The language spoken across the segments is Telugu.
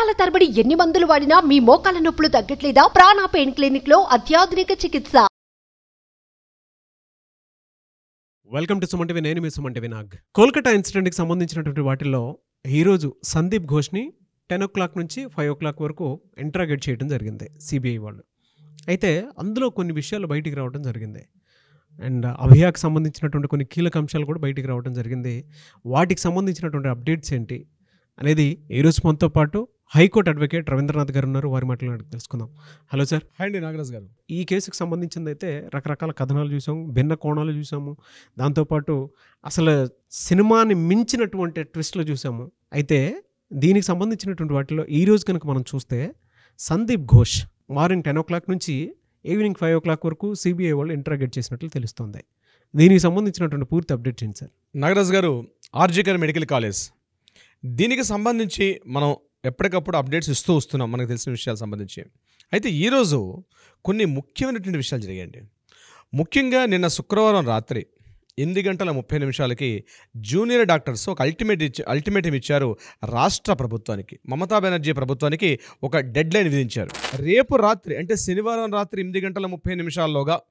సంవత్సరాల తరబడి ఎన్ని మందులు వాడినా మీ మోకాల నొప్పులు తగ్గట్లేదా? ప్రాణ పెయిన్ క్లినిక్ లో అత్యాధునిక చికిత్స. Welcome to Suman TV. నేను మీ సుమన్ టీవీ నాగ్. కోల్కతా ఇన్సిడెంట్కి సంబంధించినటువంటి వాటిల్లో ఈరోజు సందీప్ ఘోష్ని 10 o'clock నుంచి 5 o'clock వరకు ఇంట్రాగేట్ చేయడం జరిగింది సిబిఐ వాళ్ళు. అయితే అందులో కొన్ని విషయాలు బయటికి రావడం జరిగింది. అండ్ అభియాకి సంబంధించినటువంటి కొన్ని కీలక అంశాలు కూడా బయటికి రావడం జరిగింది. వాటికి సంబంధించినటువంటి అప్డేట్స్ ఏంటి అనేది ఈరోజు మనతో పాటు హైకోర్టు అడ్వకేట్ రవీంద్రనాథ్ గారు ఉన్నారు. వారి మాటలు తెలుసుకుందాం. Hello sir. హాయ్ అండి నాగరాజ్ గారు. ఈ కేసుకు సంబంధించింది అయితే రకరకాల కథనాలు చూసాము, భిన్న కోణాలు చూసాము, దాంతోపాటు అసలు సినిమాని మించినటువంటి ట్విస్ట్లు చూసాము. అయితే దీనికి సంబంధించినటువంటి వాటిలో ఈరోజు కనుక మనం చూస్తే సందీప్ ఘోష్ మార్నింగ్ 10 o'clock నుంచి ఈవినింగ్ 5 o'clock వరకు సిబిఐ వాళ్ళు ఇంట్రాగేట్ చేసినట్లు తెలుస్తుంది. దీనికి సంబంధించినటువంటి పూర్తి అప్డేట్ చేయండి సార్. నాగరాజ్ గారు, ఆర్జికర్ మెడికల్ కాలేజ్ దీనికి సంబంధించి మనం ఎప్పటికప్పుడు అప్డేట్స్ ఇస్తూ వస్తున్నాం మనకు తెలిసిన విషయాలకు సంబంధించి. అయితే ఈరోజు కొన్ని ముఖ్యమైనటువంటి విషయాలు జరిగాయండి. ముఖ్యంగా నిన్న శుక్రవారం రాత్రి 8:30 జూనియర్ డాక్టర్స్ ఒక అల్టిమేటం ఇచ్చారు రాష్ట్ర ప్రభుత్వానికి, మమతా బెనర్జీ ప్రభుత్వానికి ఒక డెడ్ లైన్ విధించారు. రేపు రాత్రి అంటే శనివారం రాత్రి 8:30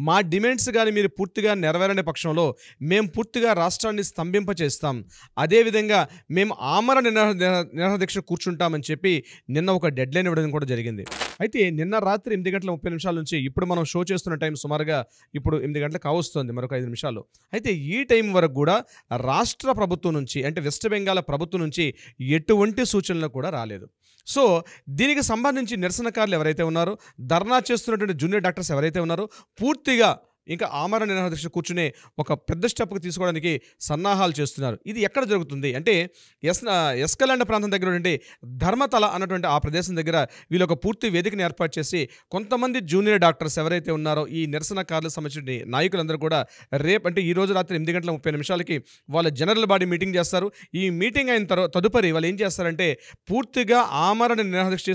మా డిమాండ్స్ కానీ మీరు పూర్తిగా నెరవేరని పక్షంలో మేము పూర్తిగా రాష్ట్రాన్ని స్తంభింపచేస్తాం, అదేవిధంగా మేము ఆమరణ నిరాహారదీక్ష కూర్చుంటామని చెప్పి నిన్న ఒక డెడ్ లైన్ ఇవ్వడం కూడా జరిగింది. అయితే నిన్న రాత్రి 8:30 నుంచి ఇప్పుడు మనం షో చేస్తున్న టైం సుమారుగా ఇప్పుడు 8 గంటలకు కావస్తుంది, మరొక 5 నిమిషాలు. అయితే ఈ టైం వరకు కూడా రాష్ట్ర ప్రభుత్వం నుంచి అంటే వెస్ట్ బెంగాల్ ప్రభుత్వం నుంచి ఎటువంటి సూచనలు కూడా రాలేదు. సో దీనికి సంబంధించి నిరసనకారులు ఎవరైతే ఉన్నారో, ధర్నా చేస్తున్నటువంటి జూనియర్ డాక్టర్స్ ఎవరైతే ఉన్నారో పూర్తిగా ఇంకా ఆమరణ నిరాహారదీక్ష కూర్చునే ఒక పెద్ద స్టెప్కి తీసుకోవడానికి సన్నాహాలు చేస్తున్నారు. ఇది ఎక్కడ జరుగుతుంది అంటే ఎస్కలాండ్ ప్రాంతం దగ్గర నుండి ధర్మతల అన్నటువంటి ఆ ప్రదేశం దగ్గర వీళ్ళు ఒక పూర్తి వేదికను ఏర్పాటు చేసి కొంతమంది జూనియర్ డాక్టర్స్ ఎవరైతే ఉన్నారో ఈ నిరసనకారులకు సంబంధించిన నాయకులందరూ కూడా రేపు అంటే ఈ రోజు రాత్రి 8:30 వాళ్ళ జనరల్ బాడీ మీటింగ్ చేస్తారు. ఈ మీటింగ్ అయిన తదుపరి వాళ్ళు ఏం చేస్తారంటే పూర్తిగా ఆమరణ నిరాహారదీక్ష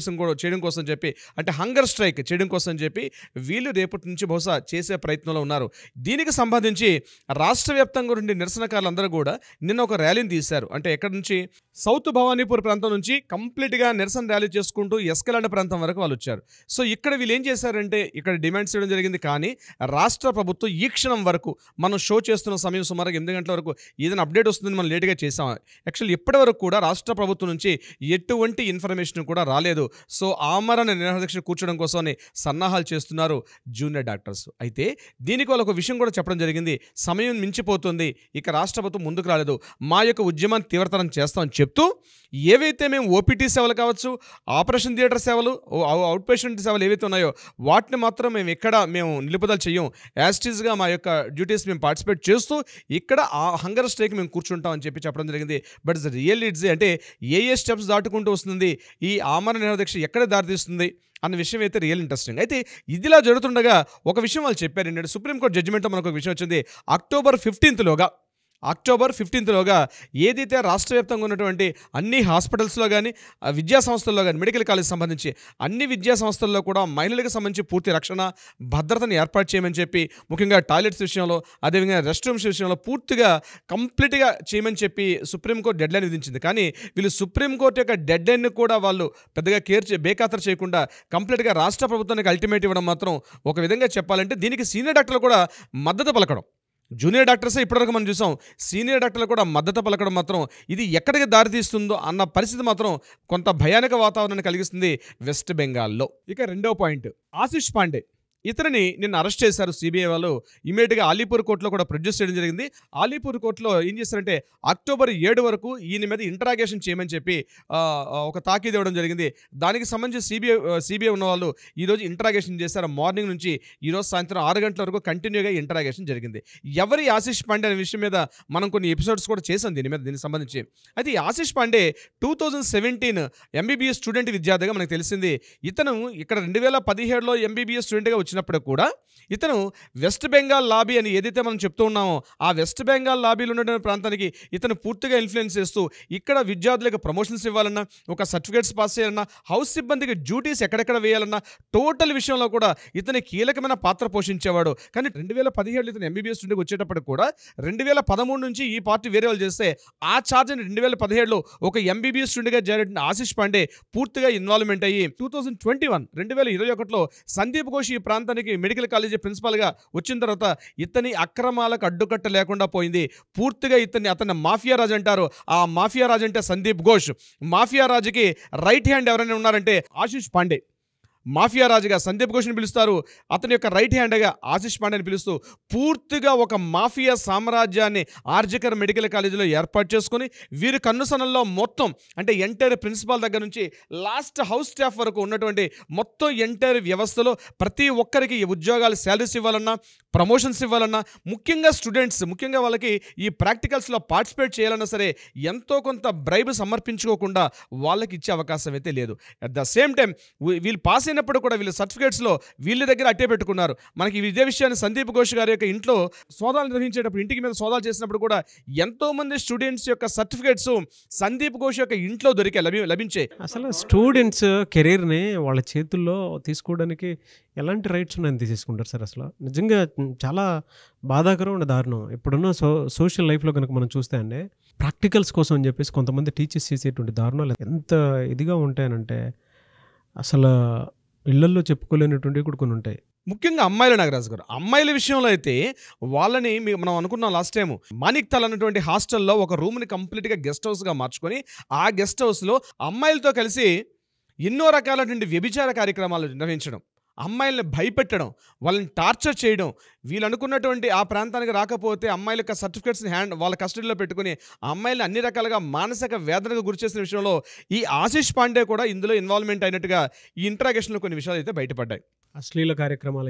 చేయడం కోసం చెప్పి అంటే హంగర్ స్ట్రైక్ చేయడం కోసం చెప్పి వీళ్ళు రేపటి నుంచి బహుశా చేసే ప్రయత్నంలో ఉన్నారు. దీనికి సంబంధించి రాష్ట్ర వ్యాప్తంగా ఉండే నిరసనకారులందరూ కూడా నిన్న ఒక ర్యాలీని తీశారు. అంటే ఎక్కడి నుంచి సౌత్ భవానీపూర్ ప్రాంతం నుంచి కంప్లీట్గా నిరసన ర్యాలీ చేసుకుంటూ ఎస్కలాండ్ ప్రాంతం వరకు వాళ్ళు వచ్చారు. సో ఇక్కడ వీళ్ళు ఏం చేశారంటే ఇక్కడ డిమాండ్స్ చేయడం జరిగింది. కానీ రాష్ట్ర ప్రభుత్వం ఈ క్షణం వరకు మనం షో చేస్తున్న సమయం సుమారుగా 8 గంటల వరకు ఏదైనా అప్డేట్ వస్తుందని మనం లేట్గా చేసాం. యాక్చువల్లీ ఇప్పటి వరకు కూడా రాష్ట్ర ప్రభుత్వం నుంచి ఎటువంటి ఇన్ఫర్మేషన్ కూడా రాలేదు. సో ఆమరణ నిరాహారదీక్ష కూర్చోవడం కోసమని సన్నాహాలు చేస్తున్నారు జూనియర్ డాక్టర్స్. అయితే దీనికి వాళ్ళు ఒక విషయం కూడా చెప్పడం జరిగింది. సమయం మించిపోతుంది, ఇక రాష్ట్ర ప్రభుత్వం ముందుకు రాలేదు, మా యొక్క ఉద్యమాన్ని తీవ్రతరం చేస్తామని చెప్తూ ఏవైతే మేము ఓపీటీ సేవలు కావచ్చు, ఆపరేషన్ థియేటర్ సేవలు, అవుట్ పేషెంట్ సేవలు ఏవైతే ఉన్నాయో వాటిని మాత్రం మేము నిలుపుదల చెయ్యం, యాస్టీస్గా మా యొక్క డ్యూటీస్ మేము పార్టిసిపేట్ చేస్తూ ఇక్కడ ఆ హంగర్ స్ట్రైక్ మేము కూర్చుంటామని చెప్పడం జరిగింది. బట్ ఇట్స్ రియల్ ఇట్స్ అంటే ఏ స్టెప్స్ దాటుకుంటూ వస్తుంది, ఈ ఆమరణ నిరాహారదీక్ష ఎక్కడ దారితీస్తుంది అన్న విషయం అయితే రియల్ ఇంట్రెస్టింగ్. అయితే ఇదిలా జరుగుతుండగా ఒక విషయం వాళ్ళు చెప్పారు ఏంటంటే సుప్రీంకోర్టు జడ్జిమెంట్లో మనకు ఒక విషయం వచ్చింది. అక్టోబర్ 15 ఏదైతే రాష్ట్ర వ్యాప్తంగా ఉన్నటువంటి అన్ని హాస్పిటల్స్లో కానీ విద్యా సంస్థల్లో కానీ మెడికల్ కాలేజ్ సంబంధించి అన్ని విద్యా సంస్థల్లో కూడా మహిళలకు సంబంధించి పూర్తి రక్షణ భద్రతను ఏర్పాటు చేయమని చెప్పి ముఖ్యంగా టాయిలెట్స్ విషయంలో అదేవిధంగా రెస్ట్ రూమ్స్ విషయంలో పూర్తిగా కంప్లీట్గా చేయమని చెప్పి సుప్రీంకోర్టు డెడ్ లైన్ విధించింది. కానీ వీళ్ళు సుప్రీంకోర్టు యొక్క డెడ్ లైన్ని కూడా వాళ్ళు పెద్దగా బేఖాతరు చేయకుండా కంప్లీట్గా రాష్ట్ర ప్రభుత్వానికి అల్టిమేట్ ఇవ్వడం మాత్రం ఒక విధంగా చెప్పాలంటే దీనికి సీనియర్ డాక్టర్లు కూడా మద్దతు పలకడం, జూనియర్ డాక్టర్సే ఇప్పటివరకు మనం చూసాం, సీనియర్ డాక్టర్లు కూడా మద్దతు పలకడం మాత్రం ఇది ఎక్కడికి దారితీస్తుందో అన్న పరిస్థితి మాత్రం కొంత భయానక వాతావరణాన్ని కలిగిస్తుంది వెస్ట్ బెంగాల్లో. ఇక రెండో పాయింట్, ఆశిష్ పాండే ఇతనిని నిన్న అరెస్ట్ చేశారు సిబిఐ వాళ్ళు. ఇమీడియట్గా ఆలీపూర్ కోర్టులో కూడా ప్రొడ్యూస్ చేయడం జరిగింది. ఆలీపూర్ కోర్టులో ఏం చేస్తారంటే October 7 వరకు ఈయన మీద ఇంటరాగేషన్ చేయమని చెప్పి ఒక తాకీదు ఇవ్వడం జరిగింది. దానికి సంబంధించి సిబిఐ ఉన్న వాళ్ళు ఈరోజు ఇంటరాగేషన్ చేశారు. మార్నింగ్ నుంచి ఈరోజు సాయంత్రం 6 గంటల వరకు కంటిన్యూగా ఇంటరాగేషన్ జరిగింది. ఎవరి ఆశిష్ పాండే అనే విషయం మీద మనం కొన్ని ఎపిసోడ్స్ కూడా చేసాం దీనికి సంబంధించి. అయితే ఈ ఆశిష్ పాండే 2017 ఎంబీబీఎస్ స్టూడెంట్ విద్యార్థిగా మనకు తెలిసింది. ఇతను ఇక్కడ 2017లో ఎంబీబీఎస్ స్టూడెంట్గా వచ్చినప్పుడు కూడా ఇతను వెస్ట్ బెంగాల్ లాబీ అని ఏదైతే మనం చెప్తూ ఉన్నామో ఆ వెస్ట్ బెంగాల్ లాబీలో ఉన్నటువంటి ప్రాంతానికి ఇతను పూర్తిగా ఇన్ఫ్లుయెన్స్ చేస్తూ ఇక్కడ విద్యార్థులకు ప్రమోషన్స్ ఇవ్వాలన్నా, ఒక సర్టిఫికేట్స్ పాస్ చేయాలన్నా, హౌస్ సిబ్బందికి డ్యూటీస్ ఎక్కడెక్కడ వేయాలన్నా టోటల్ విషయంలో కూడా ఇతని కీలకమైన పాత్ర పోషించేవాడు. కానీ 2017 ఇతను ఎంబీబీఎస్ స్టూడెంట్కి వచ్చేటప్పుడు కూడా 2013 నుంచి ఈ పార్టీ వేరే వాళ్ళు చేస్తే ఆ ఛార్జ్ని 2017లో ఒక ఎంబీబీఎస్ స్టూడెంట్గా చేరిన ఆశిష్ పాండే పూర్తిగా ఇన్వాల్వ్మెంట్ అయ్యి 2021లో సందీప్ ఘోష్ ఈ ప్రాంతానికి మెడికల్ కాలేజీ ప్రిన్సిపాల్గా వచ్చిన తర్వాత ఇతని అక్రమాలకు అడ్డుకట్ట లేకుండా పోయింది. పూర్తిగా అతన్ని మాఫియా రాజు అంటారు. ఆ మాఫియా రాజు అంటే సందీప్ ఘోష్. మాఫియా రాజుకి రైట్ హ్యాండ్ ఎవరైనా ఉన్నారంటే ఆశిష్ పాండే. మాఫియా రాజుగా సందీప్ ఘోష్ని పిలుస్తారు, అతని యొక్క రైట్ హ్యాండ్గా ఆశిష్ పాండేని పిలుస్తూ పూర్తిగా ఒక మాఫియా సామ్రాజ్యాన్ని ఆర్జికర్ మెడికల్ కాలేజీలో ఏర్పాటు చేసుకుని వీరి కన్నుసనల్లో మొత్తం అంటే ఎంటైర్ ప్రిన్సిపాల్ దగ్గర నుంచి లాస్ట్ హౌస్ స్టాఫ్ వరకు ఉన్నటువంటి మొత్తం ఎంటైర్ వ్యవస్థలో ప్రతి ఒక్కరికి ఉద్యోగాలు శాలరీస్ ఇవ్వాలన్నా, ప్రమోషన్స్ ఇవ్వాలన్నా, ముఖ్యంగా వాళ్ళకి ఈ ప్రాక్టికల్స్లో పార్టిసిపేట్ చేయాలన్నా సరే ఎంతో కొంత బ్రైబ్ సమర్పించుకోకుండా వాళ్ళకి ఇచ్చే అవకాశం అయితే లేదు. అట్ ద సేమ్ టైం వీళ్ళు పాస్ అయినప్పుడు కూడా వీళ్ళు సర్టిఫికేట్స్లో వీళ్ళ దగ్గర అట్టే పెట్టుకున్నారు. మనకి ఇదే విషయాన్ని సందీప్ ఘోష్ గారి యొక్క ఇంట్లో సోదాలు నిర్వహించేటప్పుడు, ఇంటికి మీద సోదాలు చేసినప్పుడు కూడా ఎంతోమంది స్టూడెంట్స్ యొక్క సర్టిఫికేట్స్ సందీప్ ఘోష్ యొక్క ఇంట్లో లభించే. అసలు స్టూడెంట్స్ కెరీర్ని వాళ్ళ చేతుల్లో తీసుకోవడానికి ఎలాంటి రైట్స్ ఉన్నాయని తీసేసుకుంటారు సార్? అసలు నిజంగా చాలా బాధాకరం ఉండే దారుణం. ఇప్పుడున్న సోషల్ లైఫ్లో కనుక మనం చూస్తే అండి, ప్రాక్టికల్స్ కోసం అని చెప్పేసి కొంతమంది టీచర్స్ చేసేటువంటి దారుణాలు ఎంత ఇదిగా ఉంటాయనంటే అసలు ఇళ్లల్లో చెప్పుకోలేనటువంటివి కూడా కొన్ని ఉంటాయి. ముఖ్యంగా అమ్మాయిలు, నాగరాజు గారు, అమ్మాయిల విషయంలో అయితే వాళ్ళని మనం అనుకున్నాం లాస్ట్ టైం మాణిక్తాల్ అన్నటువంటి హాస్టల్లో ఒక రూమ్ని కంప్లీట్గా గెస్ట్ హౌస్గా మార్చుకొని ఆ గెస్ట్ హౌస్లో అమ్మాయిలతో కలిసి ఎన్నో రకాలైనటువంటి వ్యభిచార కార్యక్రమాలు నిర్వహించడం, అమ్మాయిల్ని భయపెట్టడం, వాళ్ళని టార్చర్ చేయడం, వీళ్ళు అనుకున్నటువంటి ఆ ప్రాంతానికి రాకపోతే అమ్మాయిల యొక్క సర్టిఫికేట్స్ని వాళ్ళ కస్టడీలో పెట్టుకుని ఆ అమ్మాయిలను అన్ని రకాలుగా మానసిక వేదనకు గురి చేసిన విషయంలో ఈ ఆశిష్ పాండే కూడా ఇందులో ఇన్వాల్వ్మెంట్ అయినట్టుగా ఈ ఇంట్రాగేషన్లో కొన్ని విషయాలు అయితే బయటపడ్డాయి. అశ్లీల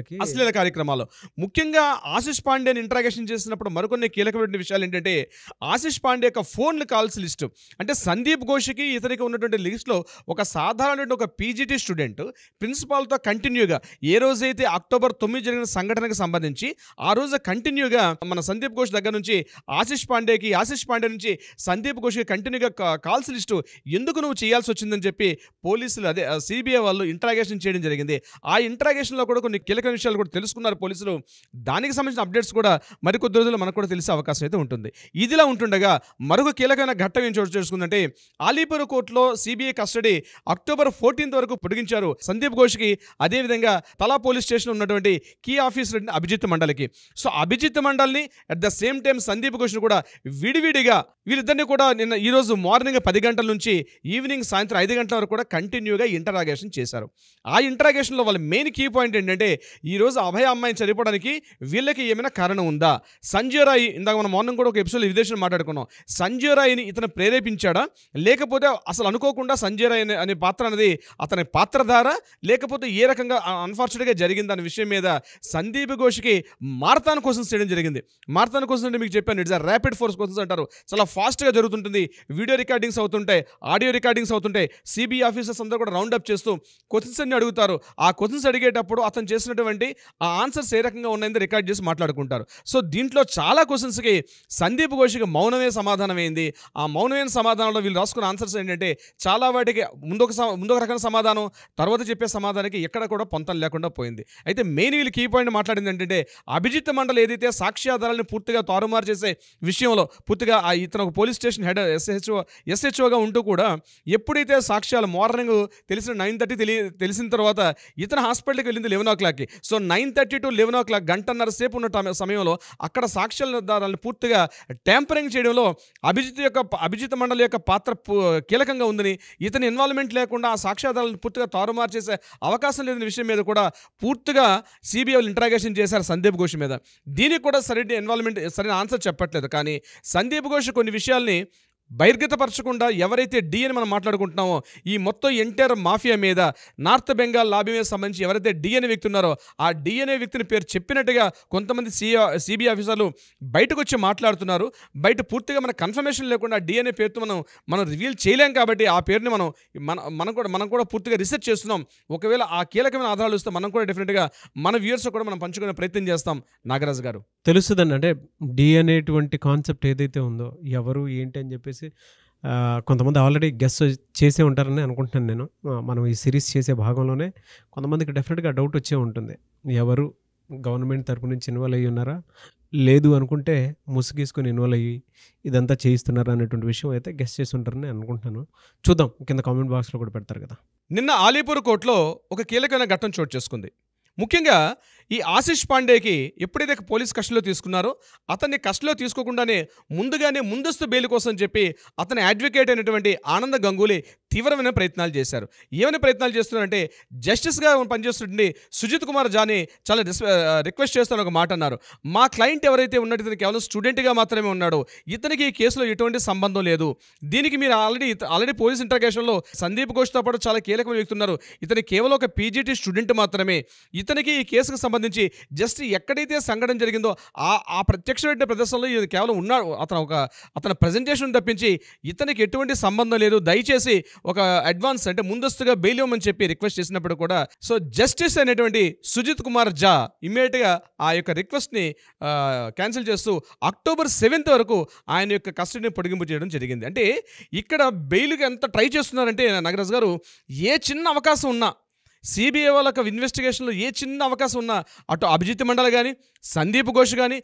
కార్యక్రమాలు ముఖ్యంగా ఆశిష్ పాండేని ఇంట్రాగేషన్ చేసినప్పుడు మరికొన్ని కీలకమైన విషయాలు ఏంటంటే ఆశిష్ పాండే యొక్క ఫోన్ కాల్స్ లిస్టు. అంటే సందీప్ ఘోష్కి ఇతనికి ఉన్నటువంటి లిస్టులో ఒక సాధారణమైన ఒక పీజీటీ స్టూడెంట్ ప్రిన్సిపాల్తో కంటిన్యూగా ఏ రోజైతే అక్టోబర్ 9 జరిగిన సంఘటనకు సంబంధించి ఆ రోజు కంటిన్యూగా మన సందీప్ ఘోష్ దగ్గర నుంచి ఆశిష్ పాండే నుంచి సందీప్ ఘోష్కి కంటిన్యూగా కాల్స్ లిస్టు ఎందుకు నువ్వు చేయాల్సి వచ్చిందని చెప్పి పోలీసులు అదే సిబిఐ వాళ్ళు ఇంట్రాగేషన్ చేయడం జరిగింది. ఆ ఇంట్రాగేషన్లో కూడా కొన్ని కీలక విషయాలు కూడా తెలుసుకున్నారు పోలీసులు. దానికి సంబంధించిన అప్డేట్స్ కూడా మరికొద్ది రోజుల్లో మనకు కూడా తెలిసే అవకాశం అయితే ఉంటుంది. ఇదిలా ఉంటుండగా మరొక కీలకమైన ఘట్టం ఏం చోటు చేసుకుందంటే ఆలీపూర్ కోర్టులో సిబిఐ కస్టడీ అక్టోబర్ 14 వరకు పొడిగించారు సందీప్ ఘోష్కి, అదేవిధంగా తలా పోలీస్ స్టేషన్ ఉన్నటువంటి కీ ఆఫీసర్ అభిజిత్ మండల్కి. సో అభిజిత్ మండల్ని at the same time Sandeep ఘోష్ని కూడా విడివిడిగా వీరిద్దరిని కూడా నిన్న ఈరోజు మార్నింగ్ 10 గంటల నుంచి ఈవినింగ్ సాయంత్రం 5 గంటల వరకు కూడా కంటిన్యూగా ఇంటరాగేషన్ చేశారు. ఆ ఇంటరాగేషన్లో వాళ్ళ మెయిన్ కీ పాయింట్ ఏంటంటే ఈరోజు అభయ అమ్మాయిని చనిపోవడానికి వీళ్ళకి ఏమైనా కారణం ఉందా? సంజయ్ రాయ్, ఇందాక మనం మార్నింగ్ కూడా ఒక ఎపిసోడ్ విదేశం మాట్లాడుకున్నాం, సంజయ్ రాయ్ని ఇతను ప్రేరేపించాడా, లేకపోతే అసలు అనుకోకుండా సంజయ్ రాయ్ అనే పాత్ర అనేది అతని పాత్రధార, లేకపోతే ఏ రకంగా అన్ఫార్చునేట్గా జరిగిందనే విషయం మీద సందీప్ ఘోష్కి మారథాన్ క్వశ్చన్స్ చేయడం జరిగింది. మారథాన్ క్వశ్చన్స్ అంటే మీకు చెప్పాను, ఇట్స్ ర్యాపిడ్ ఫోర్స్ క్వశ్చన్స్ అంటారు. చాలా ఫాస్ట్గా జరుగుతుంటుంది, వీడియో రికార్డింగ్స్ అవుతుంటాయి, ఆడియో రికార్డింగ్స్ అవుతుంటాయి. సిబిఐ ఆఫీసర్స్ అందరూ కూడా రౌండ్ అప్ చేస్తూ క్వశ్చన్స్ అన్ని అడుగుతారు. ఆ క్వశ్చన్స్ అడిగేటప్పుడు అతను చేసినటువంటి ఆ ఆన్సర్స్ ఏ రకంగా ఉన్నాయని రికార్డ్ చేసి మాట్లాడుకుంటారు. సో దీంట్లో చాలా క్వశ్చన్స్కి సందీప్ ఘోష్కి మౌనమే సమాధానమైంది. ఆ మౌనమైన సమాధానంలో వీళ్ళు రాసుకున్న ఆన్సర్స్ ఏంటంటే చాలా వాటికి ముందొక రకమైన సమాధానం, తర్వాత చెప్పే సమాధానానికి ఎక్కడ కూడా పొంతం లేకుండా పోయింది. అయితే మెయిన్ వీళ్ళు కీ పాయింట్ మాట్లాడింది ఏంటంటే అభిజిత్ మండల్ ఏదైతే సాక్ష్యాధారాలను పూర్తిగా తారుమారు చేసే విషయంలో పూర్తిగా ఇతను ఒక పోలీస్ స్టేషన్ హెడ్ ఎస్హెచ్ఓగా ఉంటూ కూడా ఎప్పుడైతే సాక్ష్యాలు మార్నింగ్ తెలిసిన 9:30 తెలిసిన తర్వాత ఇతను హాస్పిటల్కి వెళ్ళింది 11 o'clockకి. సో 9:30 to 11 o'clock గంటన్నర సేపు ఉన్న సమయంలో అక్కడ సాక్ష్యాలను పూర్తిగా ట్యాంపరింగ్ చేయడంలో అభిజిత్ మండల్ యొక్క పాత్ర కీలకంగా ఉందని, ఇతని ఇన్వాల్వ్మెంట్ లేకుండా ఆ సాక్ష్యాధారాలను పూర్తిగా తారుమారు చేసే అవకాశం లేని విషయం మీద కూడా పూర్తిగా సిబిఐ ఇంట్రాగేషన్ చేశారు సందీప్ ఘోష్ మీద. దీనికి కూడా సరైన ఆన్సర్ చెప్పట్లేదు. కానీ సందీప్ ఘోష్ కొన్ని విషయాల్ని బహిర్గతపరచకుండా ఎవరైతే డిఎని మనం మాట్లాడుకుంటున్నామో ఈ మొత్తం ఎన్టీఆర్ మాఫియా మీద, నార్త్ బెంగాల్ లాబీ మీద సంబంధించి ఎవరైతే డిఎన్ఏ వ్యక్తి ఉన్నారో ఆ డిఎన్ఏ వ్యక్తిని పేరు చెప్పినట్టుగా కొంతమంది సిబిఐ ఆఫీసర్లు బయటకు వచ్చి మాట్లాడుతున్నారు. బయట పూర్తిగా మన కన్ఫర్మేషన్ లేకుండా డిఎన్ఏ పేరుతో మనం రివీల్ చేయలేం కాబట్టి ఆ పేరుని మనం కూడా పూర్తిగా రీసెర్చ్ చేస్తున్నాం. ఒకవేళ ఆ కీలకమైన ఆధారాలు ఇస్తే మనం కూడా డెఫినెట్గా మన వ్యూవర్స్ కూడా మనం పంచుకునే ప్రయత్నం చేస్తాం. నాగరాజు గారు, తెలుస్తుందండి, అంటే డిఎన్ఏటువంటి కాన్సెప్ట్ ఏదైతే ఉందో ఎవరు ఏంటి అని చెప్పేసి కొంతమంది ఆల్రెడీ గెస్ చేసే ఉంటారని అనుకుంటున్నాను నేను. మనం ఈ సిరీస్ చేసే భాగంలోనే కొంతమందికి డెఫినెట్గా డౌట్ వచ్చే ఉంటుంది, ఎవరు గవర్నమెంట్ తరపు నుంచి ఇన్వాల్వ్ అయ్యి ఉన్నారా, లేదు అనుకుంటే ముసుగేసుకొని ఇన్వాల్వ్ అయ్యి ఇదంతా చేయిస్తున్నారా అనేటువంటి విషయం అయితే గెస్ చేసి ఉంటారని అనుకుంటున్నాను. చూద్దాం, కింద కామెంట్ బాక్స్లో కూడా పెడతారు కదా. నిన్న ఆలీపూర్ కోర్టులో ఒక కీలకమైన ఘట్టం చోటు చేసుకుంది. ముఖ్యంగా ఈ ఆశిష్ పాండేకి ఎప్పుడైతే పోలీస్ కస్టడీలో తీసుకున్నారో అతన్ని కస్టడీలో తీసుకోకుండానే ముందుగానే ముందస్తు బెయిల్ కోసం చెప్పి అతని అడ్వకేట్ అయినటువంటి ఆనంద గంగూలీ తీవ్రమైన ప్రయత్నాలు చేశారు. ఏమైనా ప్రయత్నాలు చేస్తున్నారంటే జస్టిస్గా పనిచేస్తుంటే సుజిత్ కుమార్ జాని చాలా రిక్వెస్ట్ చేస్తున్న ఒక మాట అన్నారు, మా క్లయింట్ ఎవరైతే ఉన్నట్టు ఇతను కేవలం స్టూడెంట్గా మాత్రమే ఉన్నాడో, ఇతనికి ఈ కేసులో ఎటువంటి సంబంధం లేదు. దీనికి మీరు ఆల్రెడీ పోలీస్ ఇంటర్గేషన్లో సందీప్ ఘోష్తో పాటు చాలా కీలకమైన వ్యక్తులు ఉన్నారు. ఇతని కేవలం ఒక పీజీటీ స్టూడెంట్ మాత్రమే. ఇతనికి ఈ కేసుకు సంబంధించి జస్ట్ ఎక్కడైతే సంఘటన జరిగిందో ఆ ప్రత్యక్షమైన ప్రదర్శనలో ఇది కేవలం ఉన్నాడు, అతని ప్రజెంటేషన్ తప్పించి ఇతనికి ఎటువంటి సంబంధం లేదు, దయచేసి ఒక అడ్వాన్స్ అంటే ముందస్తుగా బెయిల్ ఇవ్వమని చెప్పి రిక్వెస్ట్ చేసినప్పుడు కూడా సో జస్టిస్ అనేటువంటి సుజిత్ కుమార్ జా ఇమ్మీడియట్గా ఆ యొక్క రిక్వెస్ట్ని క్యాన్సిల్ చేస్తూ October 7th వరకు ఆయన యొక్క కస్టడీని పొడిగింపు చేయడం జరిగింది. అంటే ఇక్కడ బెయిల్కి ఎంత ట్రై చేస్తున్నారంటే నాగరాజు గారు, ఏ చిన్న అవకాశం ఉన్నా సిబిఐ వాళ్ళ ఇన్వెస్టిగేషన్లో ఏ చిన్న అవకాశం ఉన్నా అటు అభిజిత్ మండల్ కానీ, సందీప్ ఘోష్ కానీ,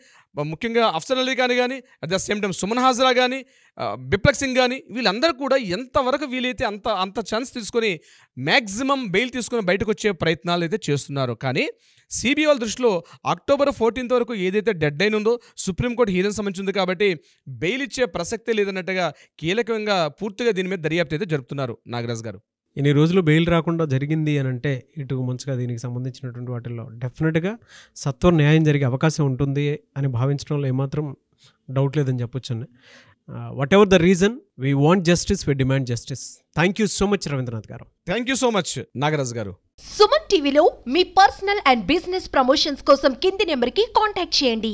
ముఖ్యంగా అఫ్సర్ అలీ ఖాన్ కానీ, at the same time Suman Hazra కానీ, బిప్లక్ సింగ్ కానీ, వీళ్ళందరూ కూడా ఎంతవరకు వీలైతే అంత ఛాన్స్ తీసుకొని మ్యాక్సిమం బెయిల్ తీసుకొని బయటకు వచ్చే ప్రయత్నాలు అయితే చేస్తున్నారు. కానీ సిబిఐ వాళ్ళ దృష్టిలో October 14th వరకు ఏదైతే డెడ్ లైన్ ఉందో సుప్రీంకోర్టు హీరింగ్ సంబంధించింది కాబట్టి బెయిల్ ఇచ్చే ప్రసక్తే లేదన్నట్టుగా కీలకంగా పూర్తిగా దీని మీద దర్యాప్తు అయితే జరుపుతున్నారు. నాగరాజు గారు, ఇన్ని రోజులు బెయిల్ రాకుండా జరిగింది అని అంటే ఇటు మంచిగా దీనికి సంబంధించినటువంటి వాటిల్లో డెఫినెట్గా సత్వర న్యాయం జరిగే అవకాశం ఉంటుంది అని భావించడంలో ఏమాత్రం డౌట్ లేదని చెప్పొచ్చండి. Whatever the reason, we want justice, we demand justice. Thank you so much Ravindranath గారు. Thank you so much Nagaraju గారు. సుమన్ టీవీలో మీ పర్సనల్ అండ్ బిజినెస్ ప్రమోషన్స్ కోసం కింది నెంబర్కి కాంటాక్ట్ చేయండి.